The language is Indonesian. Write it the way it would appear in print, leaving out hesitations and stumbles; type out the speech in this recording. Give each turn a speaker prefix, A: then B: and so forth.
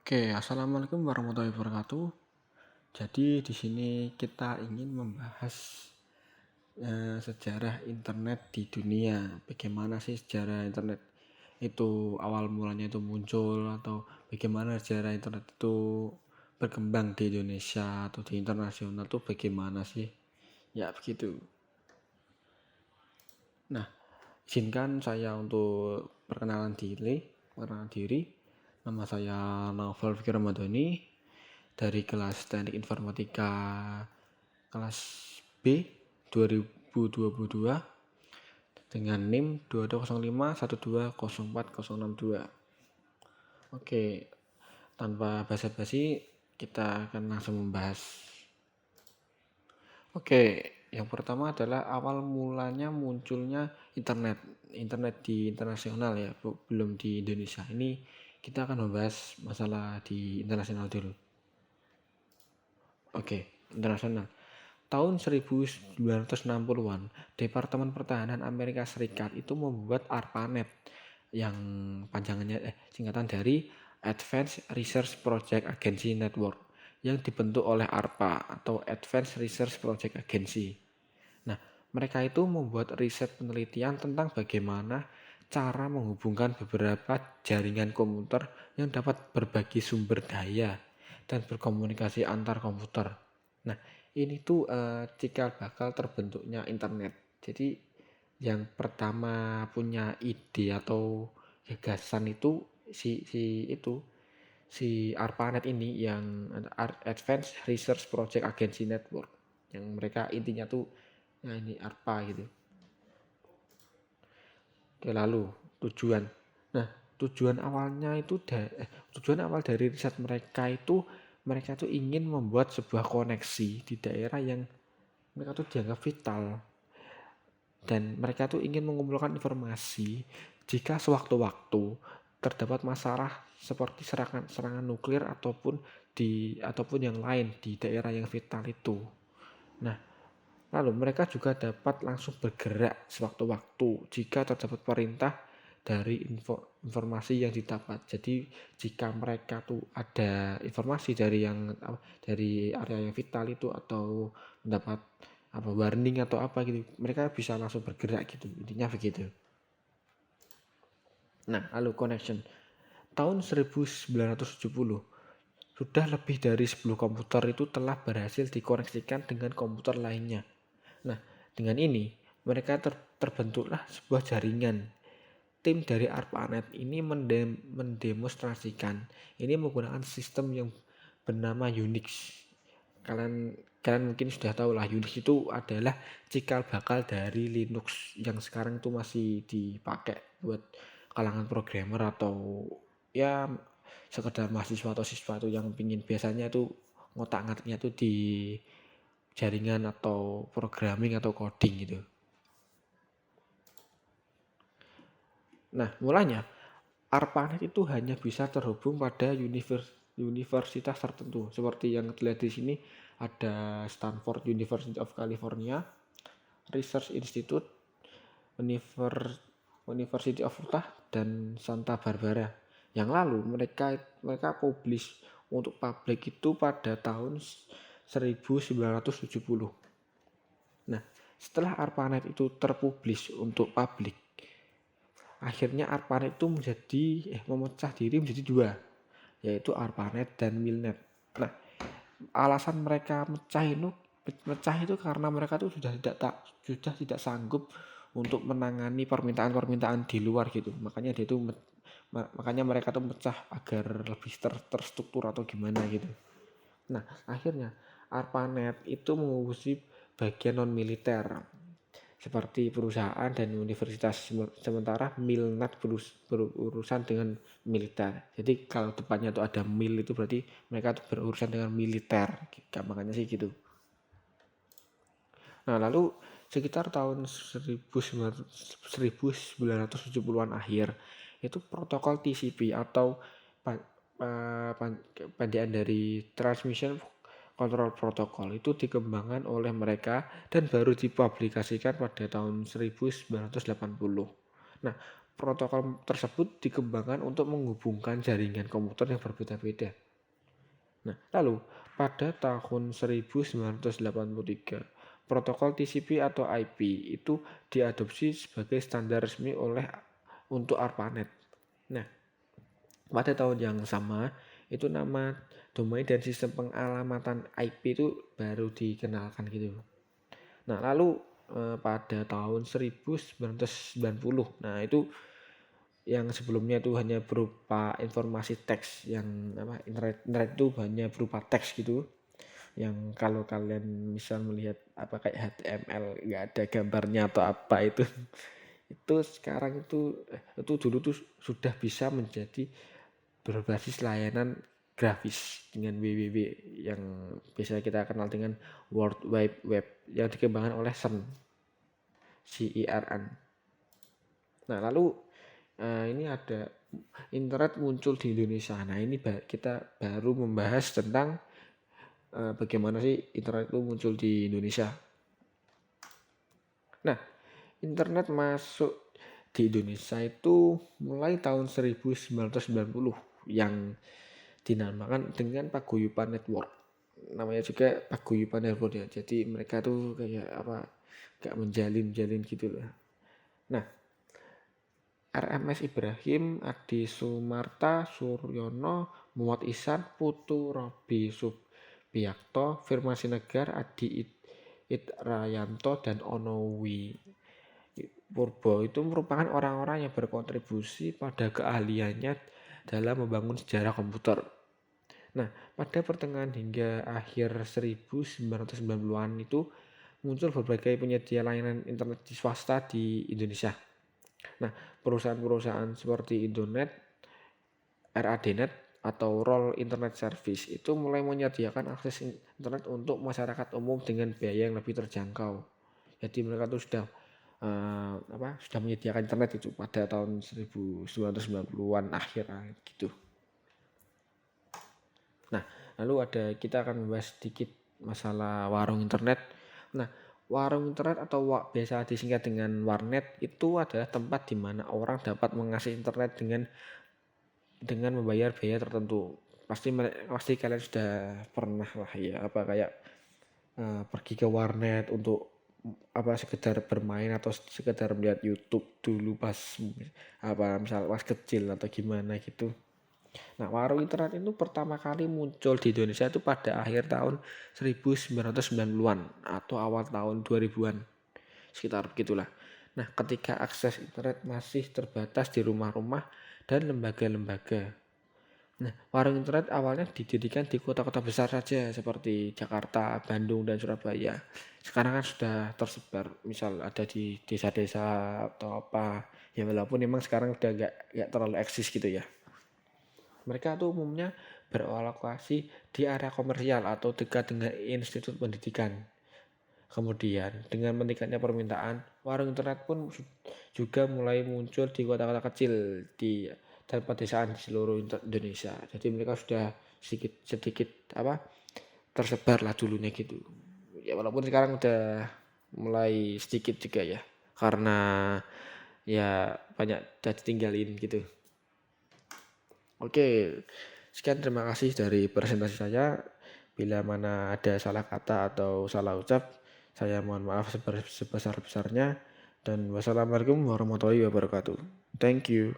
A: Oke, assalamualaikum warahmatullahi wabarakatuh. Jadi di sini kita ingin membahas sejarah internet di dunia. Bagaimana sih sejarah internet itu awal mulanya itu muncul, atau bagaimana sejarah internet itu berkembang di Indonesia atau di internasional tuh bagaimana sih? Ya begitu. Nah, izinkan saya untuk perkenalan diri. Nama saya Naufal Fikri Ramadhani dari kelas Teknik Informatika kelas B 2022 dengan NIM 2205120462. Oke, tanpa basa-basi kita akan langsung membahas. Oke, yang pertama adalah awal mulanya munculnya internet di internasional ya, belum di Indonesia. Ini kita akan membahas masalah di internasional dulu. Oke, internasional. Tahun 1960-an, Departemen Pertahanan Amerika Serikat itu membuat ARPANET yang singkatan dari Advanced Research Project Agency Network yang dibentuk oleh ARPA atau Advanced Research Project Agency. Nah, mereka itu membuat riset penelitian tentang bagaimana cara menghubungkan beberapa jaringan komputer yang dapat berbagi sumber daya dan berkomunikasi antar komputer. Nah, ini tuh cikal bakal terbentuknya internet. Jadi yang pertama punya ide atau gagasan itu si ARPANET ini, yang Advanced Research Project Agency Network, yang mereka intinya tuh ini ARPA gitu. Oke, lalu tujuan. Nah, tujuan awal dari riset mereka tuh ingin membuat sebuah koneksi di daerah yang mereka tuh dianggap vital, dan mereka tuh ingin mengumpulkan informasi jika sewaktu-waktu terdapat masalah seperti serangan nuklir ataupun yang lain di daerah yang vital itu. Nah, lalu mereka juga dapat langsung bergerak sewaktu-waktu jika terdapat perintah dari informasi yang didapat. Jadi jika mereka tuh ada informasi dari area yang vital itu, atau mendapat warning atau apa gitu, mereka bisa langsung bergerak gitu. Intinya begitu. Nah, lalu connection. Tahun 1970 sudah lebih dari 10 komputer itu telah berhasil dikoneksikan dengan komputer lainnya. Nah, dengan ini mereka terbentuklah sebuah jaringan. Tim dari ARPANET ini mendemonstrasikan ini menggunakan sistem yang bernama Unix. Kalian mungkin sudah tahu lah, Unix itu adalah cikal bakal dari Linux yang sekarang itu masih dipakai buat kalangan programmer atau ya sekedar mahasiswa atau siswa itu yang pingin biasanya itu ngotak-ngatiknya itu di jaringan atau programming atau coding gitu. Nah, mulanya ARPANET itu hanya bisa terhubung pada universitas tertentu. Seperti yang terlihat di sini, ada Stanford University of California, Research Institute, University of Utah, dan Santa Barbara. Yang lalu mereka publish untuk publik itu pada tahun 1970. Nah, setelah ARPANET itu terpublish untuk publik, akhirnya ARPANET itu memecah diri menjadi dua, yaitu ARPANET dan MILNET. Nah, alasan mereka mecah itu karena mereka tuh sudah tidak sanggup untuk menangani permintaan-permintaan di luar gitu. Makanya mereka tuh mecah agar lebih terstruktur atau gimana gitu. Nah, akhirnya ARPANET itu mengurusi bagian non militer seperti perusahaan dan universitas, sementara MILNET berurusan dengan militer. Jadi kalau depannya tuh ada mil, itu berarti mereka tuh berurusan dengan militer. Makanya sih gitu. Nah, lalu sekitar tahun 1970-an akhir itu protokol TCP atau pandian dari Transmission Control Protocol itu dikembangkan oleh mereka dan baru dipublikasikan pada tahun 1980. Nah, protokol tersebut dikembangkan untuk menghubungkan jaringan komputer yang berbeda-beda. Nah, lalu pada tahun 1983, protokol TCP atau IP itu diadopsi sebagai standar resmi untuk ARPANET. Nah, pada tahun yang sama, itu nama domain dan sistem pengalamatan IP itu baru dikenalkan gitu. Nah, lalu pada tahun 1990, nah itu yang sebelumnya itu hanya berupa informasi teks, yang internet itu hanya berupa teks gitu, yang kalau kalian misal melihat kayak HTML nggak ada gambarnya atau apa itu sekarang itu dulu tuh sudah bisa menjadi berbasis layanan grafis dengan www yang biasa kita kenal dengan World Wide Web yang dikembangkan oleh CERN. Nah, lalu ini ada internet muncul di Indonesia. Nah, ini kita baru membahas tentang bagaimana sih internet itu muncul di Indonesia. Nah, internet masuk di Indonesia itu mulai tahun 1990 yang dinamakan dengan Paguyuban Network. Namanya juga Paguyuban Network ya. Jadi mereka tuh kayak gak menjalin gitu lah. Nah, RMS Ibrahim, Adi Sumarta, Suryono, Muhammad Ihsan, Putu Robi Subiakto, Firman Sinegar, Adi Itrayanto, dan Onowi Purbo itu merupakan orang-orang yang berkontribusi pada keahliannya dalam membangun sejarah komputer. Nah, pada pertengahan hingga akhir 1990-an itu muncul berbagai penyedia layanan internet di swasta di Indonesia. Nah, perusahaan-perusahaan seperti Indonet, RADNet, atau Roll Internet Service itu mulai menyediakan akses internet untuk masyarakat umum dengan biaya yang lebih terjangkau. Jadi mereka tuh sudah menyediakan internet itu pada tahun 1990-an akhir gitu. Nah, lalu kita akan membahas sedikit masalah warung internet. Nah, warung internet atau biasa disingkat dengan warnet itu adalah tempat di mana orang dapat mengakses internet dengan membayar biaya tertentu. Pasti kalian sudah pernah lah ya pergi ke warnet untuk sekedar bermain atau sekedar melihat YouTube dulu pas misal pas kecil atau gimana gitu. Nah, warung internet itu pertama kali muncul di Indonesia itu pada akhir tahun 1990-an atau awal tahun 2000-an. Sekitar begitulah. Nah, ketika akses internet masih terbatas di rumah-rumah dan lembaga-lembaga. Nah, warung internet awalnya didirikan di kota-kota besar saja seperti Jakarta, Bandung, dan Surabaya. Sekarang kan sudah tersebar, misal ada di desa-desa atau apa. Ya walaupun memang sekarang udah gak terlalu eksis gitu ya. Mereka tuh umumnya beralokasi di area komersial atau dekat dengan institut pendidikan. Kemudian dengan meningkatnya permintaan, warung internet pun juga mulai muncul di kota-kota kecil dan pedesaan di seluruh Indonesia. Jadi mereka sudah sedikit tersebar lah dulunya gitu. Ya walaupun sekarang udah mulai sedikit juga ya, karena ya banyak udah ditinggalin gitu. Oke, sekian terima kasih dari presentasi saya. Bila mana ada salah kata atau salah ucap, saya mohon maaf sebesar-besarnya. Dan wassalamualaikum warahmatullahi wabarakatuh. Thank you.